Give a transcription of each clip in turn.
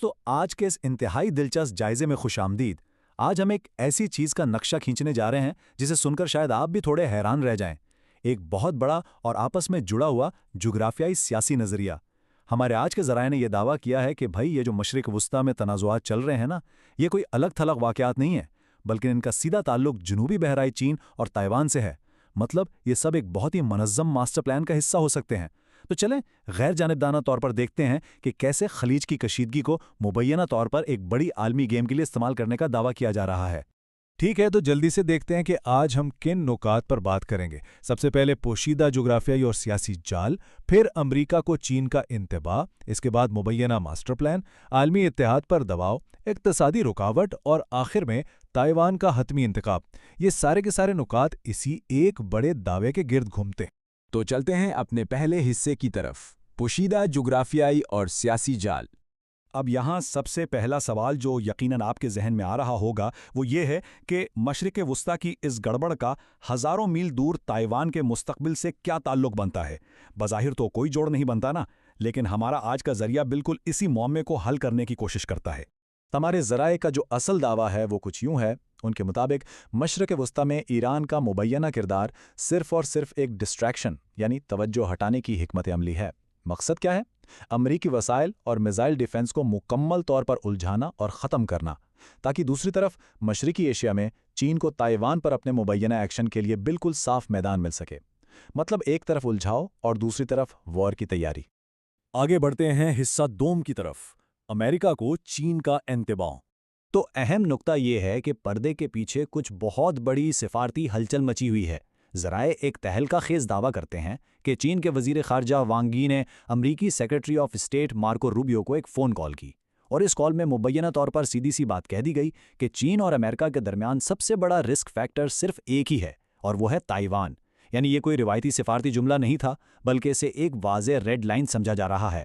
تو آج کے اس انتہائی دلچسپ جائزے میں خوش آمدید۔ آج ہم ایک ایسی چیز کا نقشہ کھینچنے جا رہے ہیں جسے سن کر شاید آپ بھی تھوڑے حیران رہ جائیں۔ ایک بہت بڑا اور آپس میں جڑا ہوا جغرافیائی سیاسی نظریہ۔ ہمارے آج کے ذرائع نے یہ دعویٰ کیا ہے کہ بھائی یہ جو مشرق وسطیٰ میں تنازعات چل رہے ہیں نا، یہ کوئی الگ تھلگ واقعات نہیں ہیں، بلکہ ان کا سیدھا تعلق جنوبی بحرائے چین اور تائیوان سے ہے۔ مطلب یہ سب ایک بہت ہی منظم ماسٹر پلان کا حصہ ہو سکتے ہیں۔ تو چلیں غیر جانبدارانہ طور پر دیکھتے ہیں کہ کیسے خلیج کی کشیدگی کو مبینہ طور پر ایک بڑی عالمی گیم کے لیے استعمال کرنے کا دعویٰ کیا جا رہا ہے۔ ٹھیک ہے، تو جلدی سے دیکھتے ہیں کہ آج ہم کن نکات پر بات کریں گے۔ سب سے پہلے پوشیدہ جغرافیائی اور سیاسی جال، پھر امریکہ کو چین کا انتباہ، اس کے بعد مبینہ ماسٹر پلان، عالمی اتحاد پر دباؤ، اقتصادی رکاوٹ اور آخر میں تائیوان کا حتمی انتخاب۔ یہ سارے کے سارے نکات اسی ایک بڑے دعوے کے گرد گھومتے ہیں۔ تو چلتے ہیں اپنے پہلے حصے کی طرف، پوشیدہ جغرافیائی اور سیاسی جال۔ اب یہاں سب سے پہلا سوال جو یقیناً آپ کے ذہن میں آ رہا ہوگا وہ یہ ہے کہ مشرق وسطیٰ کی اس گڑبڑ کا ہزاروں میل دور تائیوان کے مستقبل سے کیا تعلق بنتا ہے۔ بظاہر تو کوئی جوڑ نہیں بنتا نا، لیکن ہمارا آج کا ذریعہ بالکل اسی معمے کو حل کرنے کی کوشش کرتا ہے۔ ہمارے ذرائع کا جو اصل دعویٰ ہے وہ کچھ یوں ہے۔ ان کے مطابق مشرق وسطیٰ میں ایران کا مبینہ کردار صرف اور صرف ایک ڈسٹریکشن یعنی توجہ ہٹانے کی حکمت عملی ہے۔ مقصد کیا ہے؟ امریکی وسائل اور میزائل ڈیفنس کو مکمل طور پر الجھانا اور ختم کرنا، تاکہ دوسری طرف مشرقی ایشیا میں چین کو تائیوان پر اپنے مبینہ ایکشن کے لیے بالکل صاف میدان مل سکے۔ مطلب ایک طرف الجھاؤ اور دوسری طرف وار کی تیاری۔ آگے بڑھتے ہیں حصہ دوم کی طرف، امریکہ کو چین کا انتباہ۔ تو اہم نقطہ یہ ہے کہ پردے کے پیچھے کچھ بہت بڑی سفارتی ہلچل مچی ہوئی ہے۔ ذرائع ایک تہلکہ خیز دعویٰ کرتے ہیں کہ چین کے وزیر خارجہ وانگ یی نے امریکی secretary of state Marco Rubio کو ایک فون کال کی، اور اس کال میں مبینہ طور پر سیدھی سی بات کہہ دی گئی کہ چین اور امریکہ کے درمیان سب سے بڑا رسک فیکٹر صرف ایک ہی ہے، اور وہ ہے تائیوان۔ یعنی یہ کوئی روایتی سفارتی جملہ نہیں تھا، بلکہ اسے ایک واضح ریڈ لائن سمجھا جا رہا ہے۔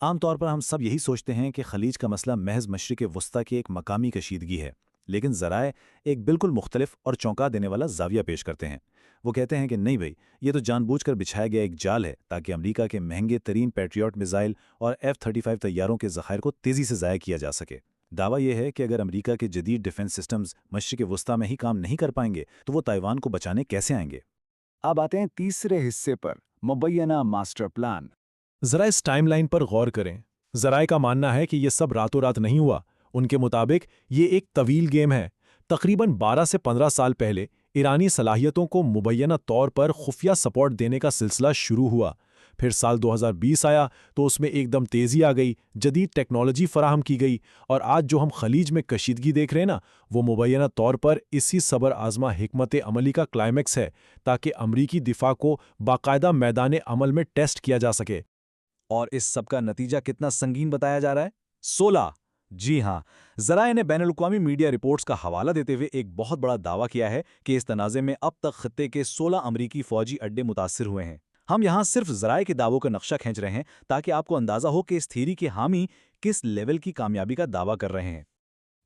عام طور پر ہم سب یہی سوچتے ہیں کہ خلیج کا مسئلہ محض مشرق وسطیٰ کی ایک مقامی کشیدگی ہے، لیکن ذرائع ایک بالکل مختلف اور چونکا دینے والا زاویہ پیش کرتے ہیں۔ وہ کہتے ہیں کہ نہیں بھائی، یہ تو جان بوجھ کر بچھایا گیا ایک جال ہے تاکہ امریکہ کے مہنگے ترین پیٹریوٹ میزائل اور F-35 طیاروں کے ذخائر کو تیزی سے ضائع کیا جا سکے۔ دعویٰ یہ ہے کہ اگر امریکہ کے جدید ڈیفنس سسٹمز مشرق وسطیٰ میں ہی کام نہیں کر پائیں گے تو وہ تائیوان کو بچانے کیسے آئیں گے؟ اب آتے ہیں تیسرے حصے پر، مبینہ ماسٹر پلان۔ ذرا اس ٹائم لائن پر غور کریں۔ ذرائع کا ماننا ہے کہ یہ سب راتوں رات نہیں ہوا۔ ان کے مطابق یہ ایک طویل گیم ہے۔ تقریباً 12 سے 15 سال پہلے ایرانی صلاحیتوں کو مبینہ طور پر خفیہ سپورٹ دینے کا سلسلہ شروع ہوا۔ پھر سال 2020 آیا تو اس میں ایک دم تیزی آ گئی، جدید ٹیکنالوجی فراہم کی گئی، اور آج جو ہم خلیج میں کشیدگی دیکھ رہے ہیں نا، وہ مبینہ طور پر اسی صبر آزما حکمت عملی کا کلائمیکس ہے، تاکہ امریکی دفاع کو باقاعدہ میدان عمل میں ٹیسٹ کیا جا سکے۔ اور اس سب کا نتیجہ کتنا سنگین بتایا جا رہا ہے؟ 16! جی ہاں، ذرائع نے بین الاقوامی میڈیا رپورٹس کا حوالہ دیتے ہوئے ایک بہت بڑا دعویٰ کیا ہے کہ اس تنازع میں اب تک خطے کے 16 امریکی فوجی اڈے متاثر ہوئے ہیں۔ ہم یہاں صرف ذرائع کے دعووں کا نقشہ کھینچ رہے ہیں تاکہ آپ کو اندازہ ہو کہ اس تھیوری کے حامی کس لیول کی کامیابی کا دعویٰ کر رہے ہیں۔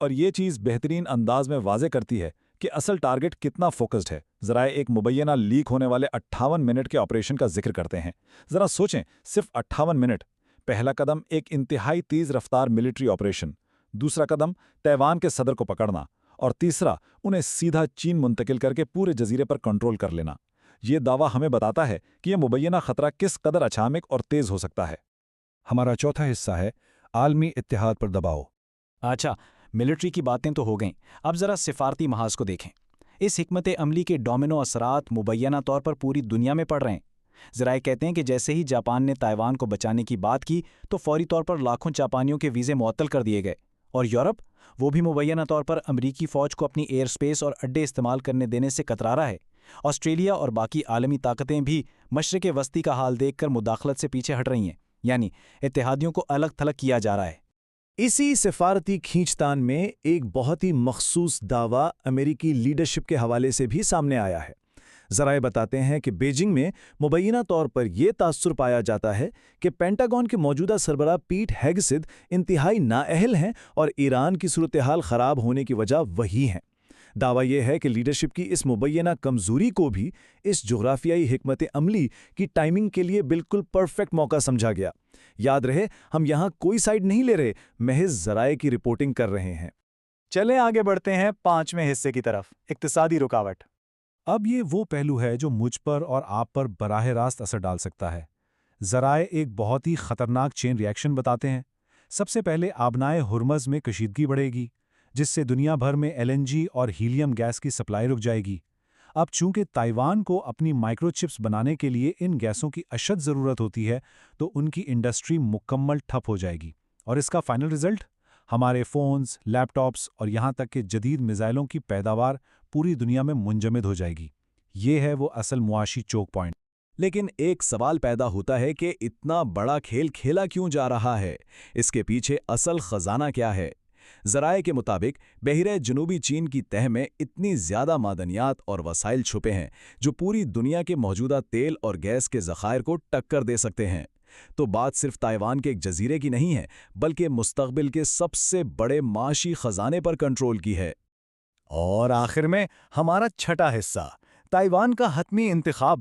اور یہ چیز بہترین انداز میں واضح کرتی ہے کہ اصل ٹارگٹ کتنا فوکسڈ ہے۔ ذرائع ایک مبینہ لیک ہونے والے 58 منٹ کے آپریشن کا ذکر کرتے ہیں۔ ذرا سوچیں، صرف 58 منٹ۔ پہلا قدم ایک انتہائی تیز رفتار ملٹری آپریشن، دوسرا قدم تائیوان کے صدر کو پکڑنا، اور تیسرا انہیں سیدھا چین منتقل کر کے پورے جزیرے پر کنٹرول کر لینا۔ یہ دعویٰ ہمیں بتاتا ہے کہ یہ مبینہ خطرہ کس قدر اچانک اور تیز ہو سکتا ہے۔ ہمارا چوتھا حصہ ہے عالمی اتحاد پر دباؤ۔ اچھا، ملٹری کی باتیں تو ہو گئیں، اب ذرا سفارتی محاذ کو دیکھیں۔ اس حکمت عملی کے ڈومینو اثرات مبینہ طور پر پوری دنیا میں پڑ رہے ہیں۔ ذرائع کہتے ہیں کہ جیسے ہی جاپان نے تائیوان کو بچانے کی بات کی تو فوری طور پر لاکھوں جاپانیوں کے ویزے معطل کر دیے گئے، اور یورپ، وہ بھی مبینہ طور پر امریکی فوج کو اپنی ایئر سپیس اور اڈے استعمال کرنے دینے سے کترا رہا ہے۔ آسٹریلیا اور باقی عالمی طاقتیں بھی مشرق وسطی کا حال دیکھ کر مداخلت سے پیچھے ہٹ رہی ہیں، یعنی اتحادیوں کو الگ تھلگ کیا جا رہا ہے۔ اسی سفارتی کھینچتان میں ایک بہت ہی مخصوص دعویٰ امریکی لیڈرشپ کے حوالے سے بھی سامنے آیا ہے۔ ذرائع بتاتے ہیں کہ بیجنگ میں مبینہ طور پر یہ تاثر پایا جاتا ہے کہ پینٹاگون کے موجودہ سربراہ پیٹ ہیگسیت انتہائی نااہل ہیں اور ایران کی صورتحال خراب ہونے کی وجہ وہی ہیں۔ دعویٰ یہ ہے کہ لیڈرشپ کی اس مبینہ کمزوری کو بھی اس جغرافیائی حکمت عملی کی ٹائمنگ کے لیے بالکل پرفیکٹ موقع سمجھا گیا۔ یاد رہے، ہم یہاں کوئی سائیڈ نہیں لے رہے، محض ذرائع کی رپورٹنگ کر رہے ہیں۔ چلیں آگے بڑھتے ہیں 5ویں حصے کی طرف، اقتصادی رکاوٹ۔ اب یہ وہ پہلو ہے جو مجھ پر اور آپ پر براہ راست اثر ڈال سکتا ہے۔ ذرائع ایک بہت ہی خطرناک چین ری ایکشن بتاتے ہیں۔ سب سے پہلے آبنائے ہرمز میں کشیدگی بڑھے گی، جس سے دنیا بھر میں LNG اور ہیلیم گیس کی سپلائی رک جائے گی۔ اب چونکہ تائیوان کو اپنی مائکرو چپس بنانے کے لیے ان گیسوں کی اشد ضرورت ہوتی ہے، تو ان کی انڈسٹری مکمل ٹھپ ہو جائے گی، اور اس کا فائنل رزلٹ ہمارے فونز، لیپ ٹاپس اور یہاں تک کہ جدید میزائلوں کی پیداوار پوری دنیا میں منجمد ہو جائے گی۔ یہ ہے وہ اصل معاشی چوک پوائنٹ۔ لیکن ایک سوال پیدا ہوتا ہے کہ اتنا بڑا کھیل کھیلا کیوں جا رہا ہے؟ اس کے پیچھے اصل خزانہ کیا ہے؟ ذرائع کے مطابق بحیرہ جنوبی چین کی تہہ میں اتنی زیادہ معدنیات اور وسائل چھپے ہیں جو پوری دنیا کے موجودہ تیل اور گیس کے ذخائر کو ٹکر دے سکتے ہیں۔ تو بات صرف تائیوان کے ایک جزیرے کی نہیں ہے، بلکہ مستقبل کے سب سے بڑے معاشی خزانے پر کنٹرول کی ہے۔ اور آخر میں ہمارا چھٹا حصہ، تائیوان کا حتمی انتخاب۔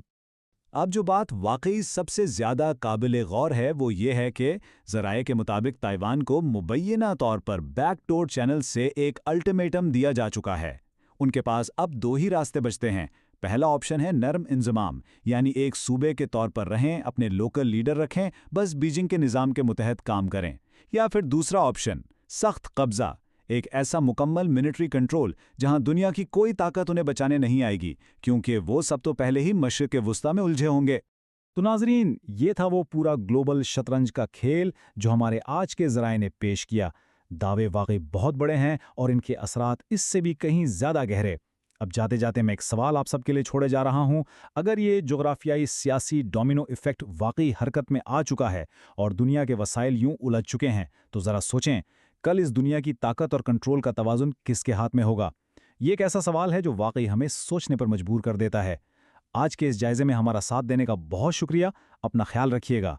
اب جو بات واقعی سب سے زیادہ قابل غور ہے وہ یہ ہے کہ ذرائع کے مطابق تائیوان کو مبینہ طور پر بیک ڈور چینل سے ایک الٹیمیٹم دیا جا چکا ہے۔ ان کے پاس اب 2 ہی راستے بچتے ہیں۔ پہلا آپشن ہے نرم انضمام، یعنی ایک صوبے کے طور پر رہیں، اپنے لوکل لیڈر رکھیں، بس بیجنگ کے نظام کے متحد کام کریں۔ یا پھر دوسرا آپشن سخت قبضہ، ایک ایسا مکمل ملٹری کنٹرول جہاں دنیا کی کوئی طاقت انہیں بچانے نہیں آئے گی، کیونکہ وہ سب تو پہلے ہی مشرق وسطیٰ میں الجھے ہوں گے۔ تو ناظرین، یہ تھا وہ پورا گلوبل شطرنج کا کھیل جو ہمارے آج کے ذرائع نے پیش کیا۔ دعوے واقعی بہت بڑے ہیں اور ان کے اثرات اس سے بھی کہیں زیادہ گہرے۔ اب جاتے جاتے میں ایک سوال آپ سب کے لیے چھوڑے جا رہا ہوں۔ اگر یہ جغرافیائی سیاسی ڈومینو ایفیکٹ واقعی حرکت میں آ چکا ہے اور دنیا کے وسائل یوں الجھ چکے ہیں، تو ذرا سوچیں، کل اس دنیا کی طاقت اور کنٹرول کا توازن کس کے ہاتھ میں ہوگا؟ یہ ایک ایسا سوال ہے جو واقعی ہمیں سوچنے پر مجبور کر دیتا ہے۔ آج کے اس جائزے میں ہمارا ساتھ دینے کا بہت شکریہ۔ اپنا خیال رکھیے گا۔